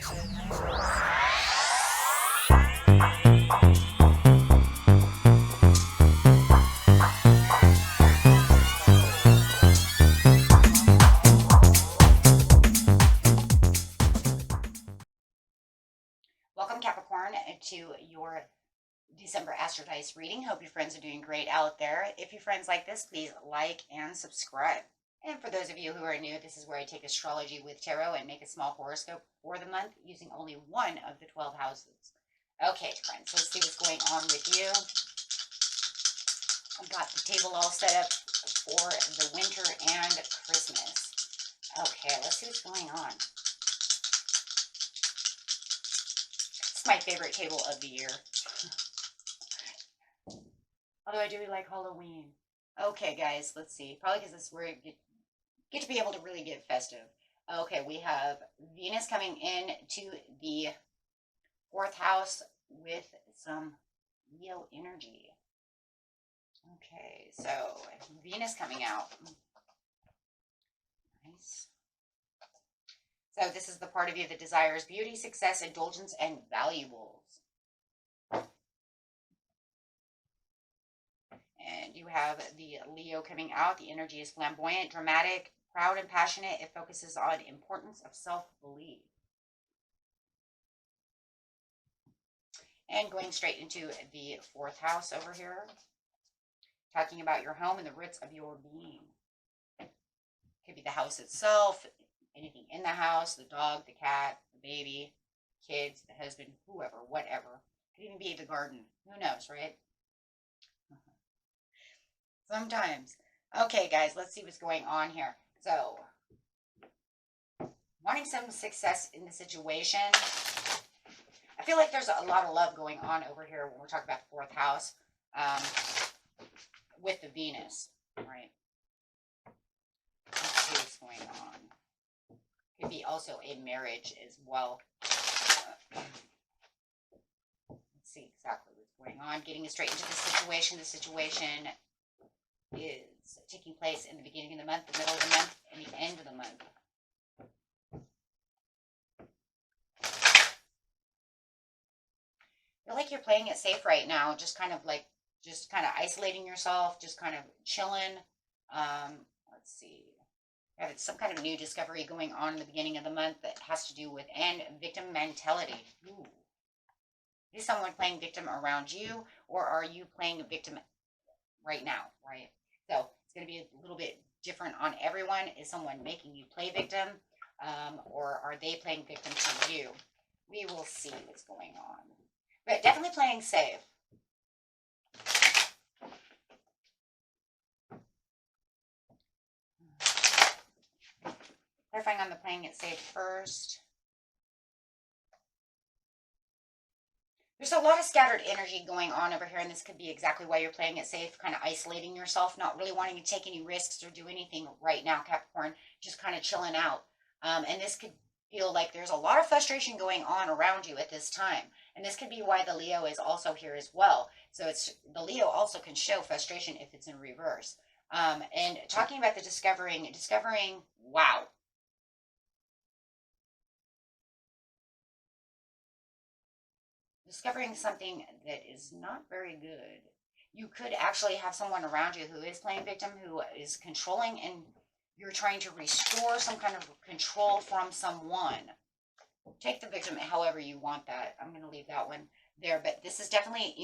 Welcome, Capricorn, to your December Astro Dice reading. Hope your friends are doing great out there. If your friends like this, please like and subscribe. And for those of you who are new, this is where I take astrology with tarot and make a small horoscope for the month using only one of the 12 houses. Okay, friends, let's see what's going on with you. I've got the table all set up for the winter and Christmas. Okay, let's see what's going on. It's my favorite table of the year. Although I do like Halloween. Okay, guys, let's see. Probably because this is where you get to be able to really get festive. Okay, we have Venus coming in to the 4th house with some Leo energy. Okay, so Venus coming out. Nice. So this is the part of you that desires beauty, success, indulgence, and valuables. And you have the Leo coming out. The energy is flamboyant, dramatic, proud, and passionate. It focuses on importance of self-belief. And going straight into the 4th house over here, talking about your home and the roots of your being. Could be the house itself, anything in the house, the dog, the cat, the baby, kids, the husband, whoever, whatever. Could even be the garden. Who knows, right? Sometimes. Okay, guys, let's see what's going on here. So, wanting some success in the situation. I feel like there's a lot of love going on over here when we're talking about the 4th house with the Venus, right? Let's see what's going on. Could be also a marriage as well. Let's see exactly what's going on. Getting straight into the situation. The situation is taking place in the beginning of the month, the middle of the month, and the end of the month. I feel like you're playing it safe right now, just kind of isolating yourself, just kind of chilling. Let's see. You have some kind of new discovery going on in the beginning of the month that has to do with and victim mentality. Ooh. Is someone playing victim around you, or are you playing a victim right now, right? So it's going to be a little bit different on everyone. Is someone making you play victim, or are they playing victim to you? We will see what's going on. But definitely playing safe. Clarifying on the playing it safe first. There's a lot of scattered energy going on over here, and this could be exactly why you're playing it safe, kind of isolating yourself, not really wanting to take any risks or do anything right now, Capricorn, just kind of chilling out. And this could feel like there's a lot of frustration going on around you at this time. And this could be why the Leo is also here as well. So it's the Leo also can show frustration if it's in reverse. And talking about the discovering, wow. Discovering something that is not very good. You could actually have someone around you who is playing victim, who is controlling, and you're trying to restore some kind of control from someone. Take the victim however you want that. I'm going to leave that one there. But this is definitely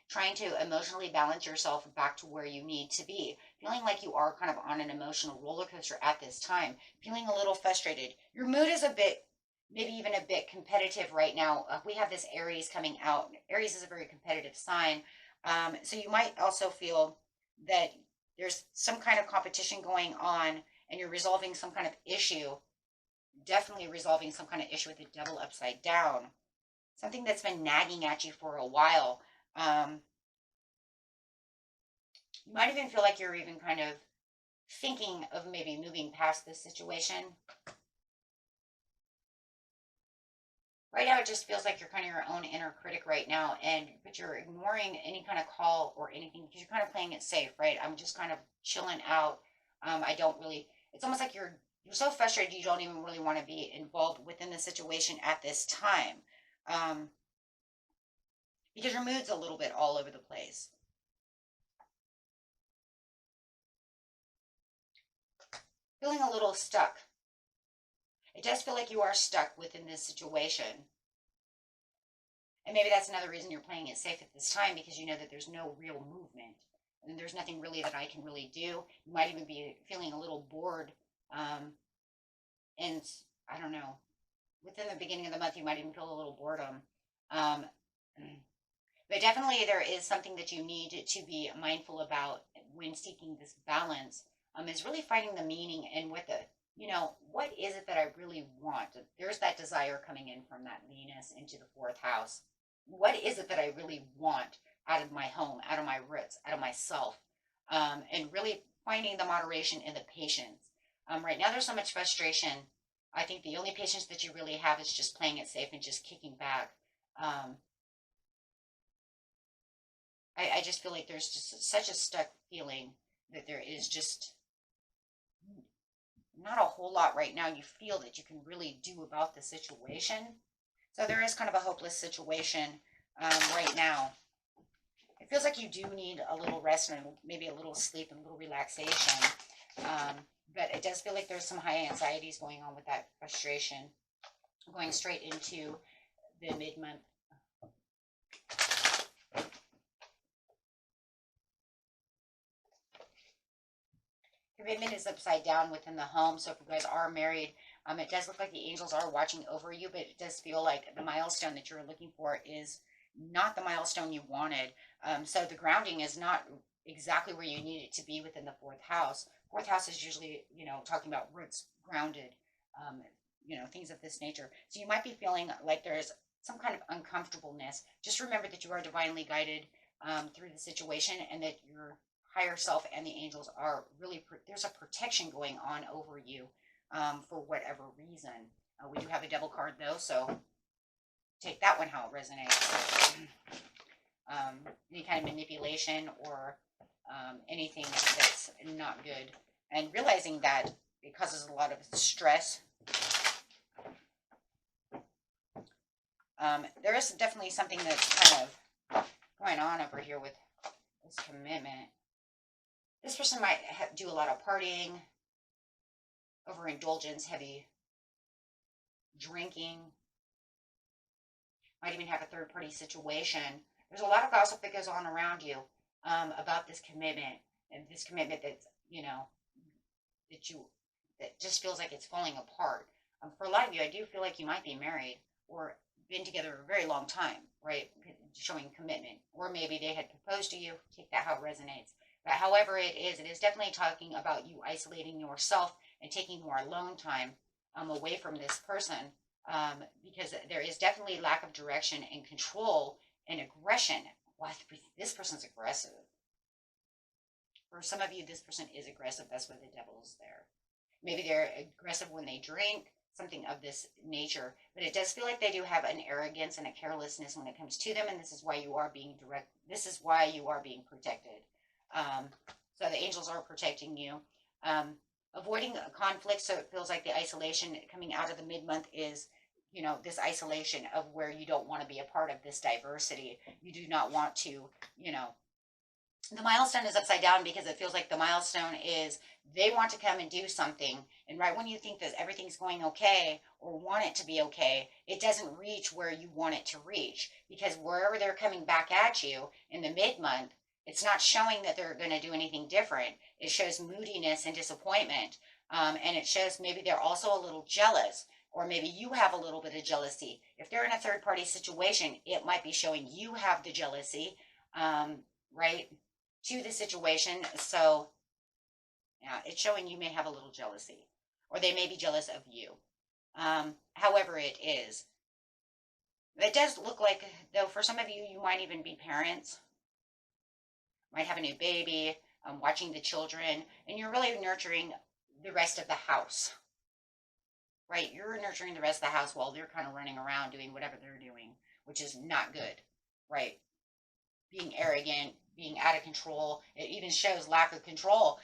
trying to emotionally balance yourself back to where you need to be. Feeling like you are kind of on an emotional roller coaster at this time. Feeling a little frustrated. Your mood is maybe even a bit competitive right now. We have this Aries coming out. Aries is a very competitive sign. So you might also feel that there's some kind of competition going on and you're resolving some kind of issue. Definitely resolving some kind of issue with the devil upside down. Something that's been nagging at you for a while. You might even feel like you're even kind of thinking of maybe moving past this situation. Right now, it just feels like you're kind of your own inner critic right now, but you're ignoring any kind of call or anything because you're kind of playing it safe, right? I'm just kind of chilling out. I don't really, it's almost like you're You're so frustrated you don't even really want to be involved within the situation at this time. Um, because your mood's a little bit all over the place. Feeling a little stuck. It does feel like you are stuck within this situation. And maybe that's another reason you're playing it safe at this time, because you know that there's no real movement. And there's nothing really that I can really do. You might even be feeling a little bored. And I don't know, within the beginning of the month, you might even feel a little boredom. Um, but definitely there is something that you need to be mindful about when seeking this balance, is really finding the meaning and with it. What is it that I really want? There's that desire coming in from that Venus into the fourth house. What is it that I really want out of my home, out of my roots, out of myself? And really finding the moderation and the patience. Right now, there's so much frustration. I think the only patience that you really have is just playing it safe and just kicking back. Um, I just feel like there's just such a stuck feeling that there is just not a whole lot right now you feel that you can really do about the situation. So there is kind of a hopeless situation right now. It feels like you do need a little rest and maybe a little sleep and a little relaxation. But it does feel like there's some high anxieties going on with that frustration going straight into the mid-month. Commitment is upside down within the home. So if you guys are married, it does look like the angels are watching over you, but it does feel like the milestone that you're looking for is not the milestone you wanted. So the grounding is not exactly where you need it to be within the fourth house. Fourth house is usually, talking about roots, grounded, things of this nature. So you might be feeling like there's some kind of uncomfortableness. Just remember that you are divinely guided through the situation, and that your higher self and the angels are really, there's a protection going on over you for whatever reason. We do have a devil card though, so take that one how it resonates. Any kind of manipulation or anything that's not good, and realizing that it causes a lot of stress. There is definitely something that's kind of going on over here with this commitment. This person might do a lot of partying, overindulgence, heavy drinking, might even have a third party situation. There's a lot of gossip that goes on around you about this commitment, and this commitment that's, that just feels like it's falling apart. For a lot of you, I do feel like you might be married or been together a very long time, right? Showing commitment, or maybe they had proposed to you. Take that how it resonates. But however it is definitely talking about you isolating yourself and taking more alone time away from this person, because there is definitely lack of direction and control and aggression. Wow, this person's aggressive. For some of you, this person is aggressive. That's why the devil is there. Maybe they're aggressive when they drink, something of this nature. But it does feel like they do have an arrogance and a carelessness when it comes to them, and this is why you are being direct. This is why you are being protected. So the angels are protecting you. Avoiding conflict, so it feels like the isolation coming out of the mid-month is, this isolation of where you don't want to be a part of this diversity. You do not want to, the milestone is upside down because it feels like the milestone is they want to come and do something, and right when you think that everything's going okay or want it to be okay, it doesn't reach where you want it to reach, because wherever they're coming back at you in the mid-month, it's not showing that they're going to do anything different. It shows moodiness and disappointment, and it shows maybe they're also a little jealous, or maybe you have a little bit of jealousy. If they're in a third-party situation, it might be showing you have the jealousy, right, to the situation. So, yeah, it's showing you may have a little jealousy, or they may be jealous of you. However it is. It does look like, though, for some of you, you might even be parents, might have a new baby, watching the children, and you're really nurturing the rest of the house, right? You're nurturing the rest of the house while they're kind of running around doing whatever they're doing, which is not good, right? Being arrogant, being out of control. It even shows lack of control,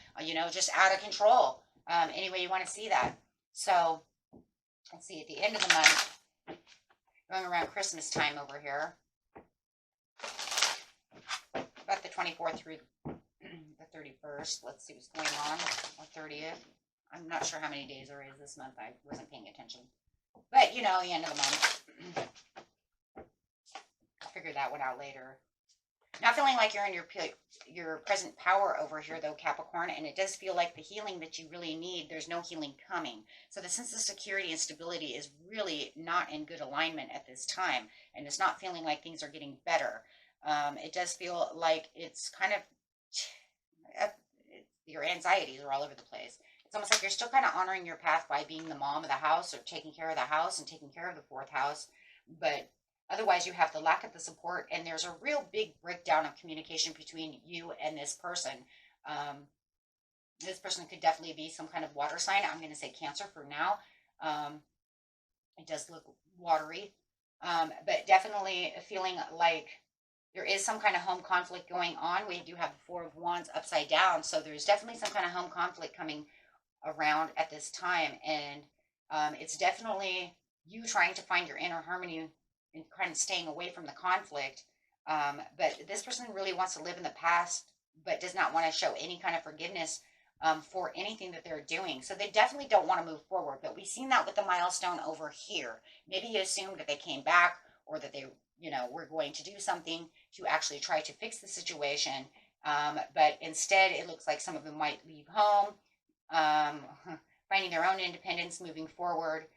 just out of control. Any way you want to see that. So let's see, at the end of the month, going around Christmas time over here, about the 24th through the 31st. Let's see what's going on, or 30th. I'm not sure how many days there is this month. I wasn't paying attention. But, you know, the end of the month. I'll figure that one out later. Not feeling like you're in your present power over here, though, Capricorn, and it does feel like the healing that you really need, there's no healing coming. So the sense of security and stability is really not in good alignment at this time, and it's not feeling like things are getting better. It does feel like it's kind of, your anxieties are all over the place. It's almost like you're still kind of honoring your path by being the mom of the house or taking care of the house and taking care of the fourth house, but otherwise, you have the lack of the support, and there's a real big breakdown of communication between you and this person. This person could definitely be some kind of water sign. I'm going to say Cancer for now. It does look watery, but definitely feeling like there is some kind of home conflict going on. We do have the Four of Wands upside down, so there's definitely some kind of home conflict coming around at this time, and it's definitely you trying to find your inner harmony and kind of staying away from the conflict. But this person really wants to live in the past, but does not want to show any kind of forgiveness for anything that they're doing. So they definitely don't want to move forward. But we've seen that with the milestone over here. Maybe you assumed that they came back, or that they, were going to do something to actually try to fix the situation. But instead, it looks like some of them might leave home, finding their own independence, moving forward.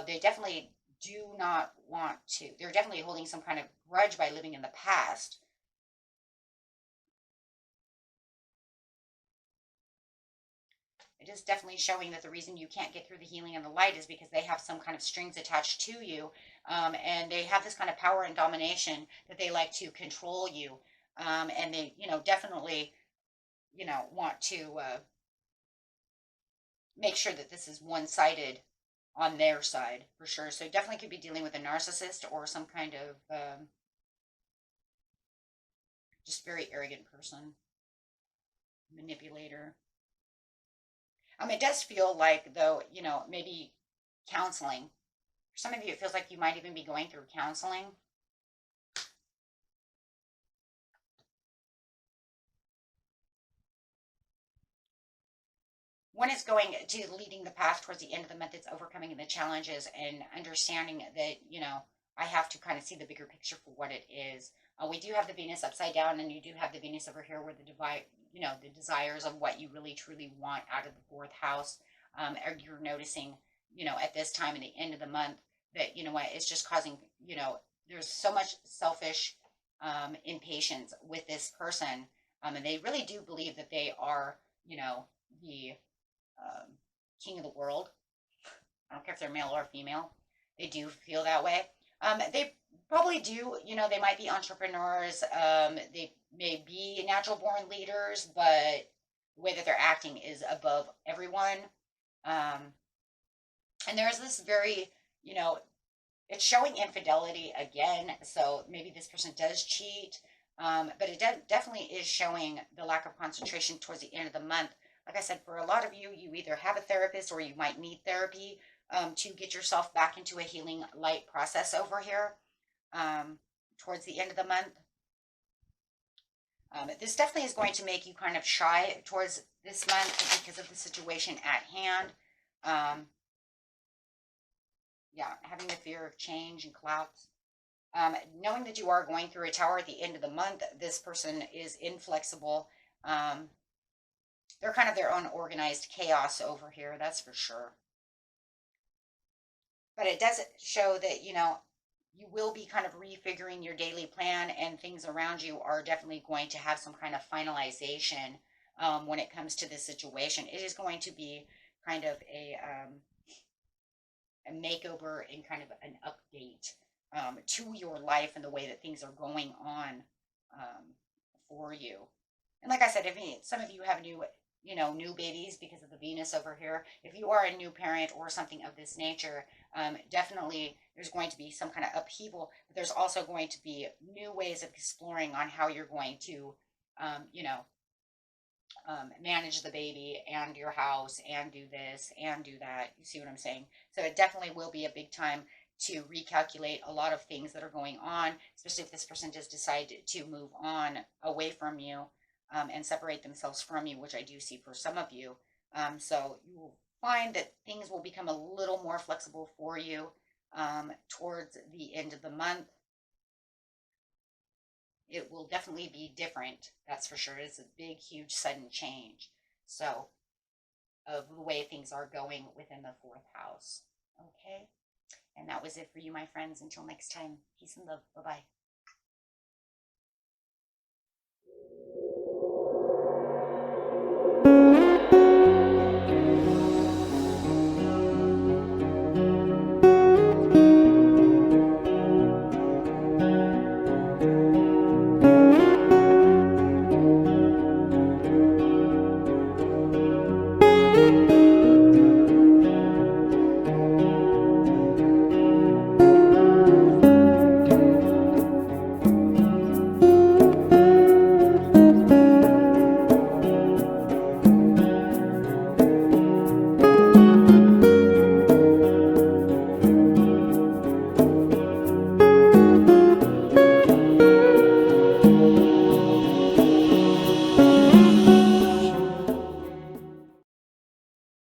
They definitely do not want to. They're definitely holding some kind of grudge by living in the past. It is definitely showing that the reason you can't get through the healing and the light is because they have some kind of strings attached to you, and they have this kind of power and domination that they like to control you, and they, definitely, want to make sure that this is one-sided on their side, for sure. So definitely could be dealing with a narcissist or some kind of just very arrogant person, manipulator. It does feel like, though, maybe counseling. For some of you, it feels like you might even be going through counseling. One is going to leading the path towards the end of the month. It's overcoming the challenges and understanding that, I have to kind of see the bigger picture for what it is. We do have the Venus upside down, and you do have the Venus over here where the the desires of what you really truly want out of the fourth house. Or you're noticing, at this time in the end of the month that, it's just causing, there's so much selfish impatience with this person. And they really do believe that they are, the king of the world. I don't care if they're male or female. They do feel that way. They probably do, they might be entrepreneurs. They may be natural born leaders, but the way that they're acting is above everyone. And there's this very, it's showing infidelity again. So maybe this person does cheat. But it definitely is showing the lack of concentration towards the end of the month. Like I said, for a lot of you, you either have a therapist or you might need therapy to get yourself back into a healing light process over here towards the end of the month. This definitely is going to make you kind of shy towards this month because of the situation at hand. Yeah, having the fear of change and collapse. Knowing that you are going through a tower at the end of the month, this person is inflexible. They're kind of their own organized chaos over here, that's for sure. But it does show that, you will be kind of refiguring your daily plan, and things around you are definitely going to have some kind of finalization when it comes to this situation. It is going to be kind of a makeover and kind of an update to your life and the way that things are going on for you. And like I said, if some of you have new babies because of the Venus over here, if you are a new parent or something of this nature, definitely there's going to be some kind of upheaval, but there's also going to be new ways of exploring on how you're going to, manage the baby and your house and do this and do that. You see what I'm saying? So it definitely will be a big time to recalculate a lot of things that are going on, especially if this person just decide to move on away from you, and separate themselves from you, which I do see for some of you. So you will find that things will become a little more flexible for you towards the end of the month. It will definitely be different, that's for sure. It's a big, huge, sudden change. So, of the way things are going within the fourth house. Okay? And that was it for you, my friends. Until next time, peace and love. Bye bye.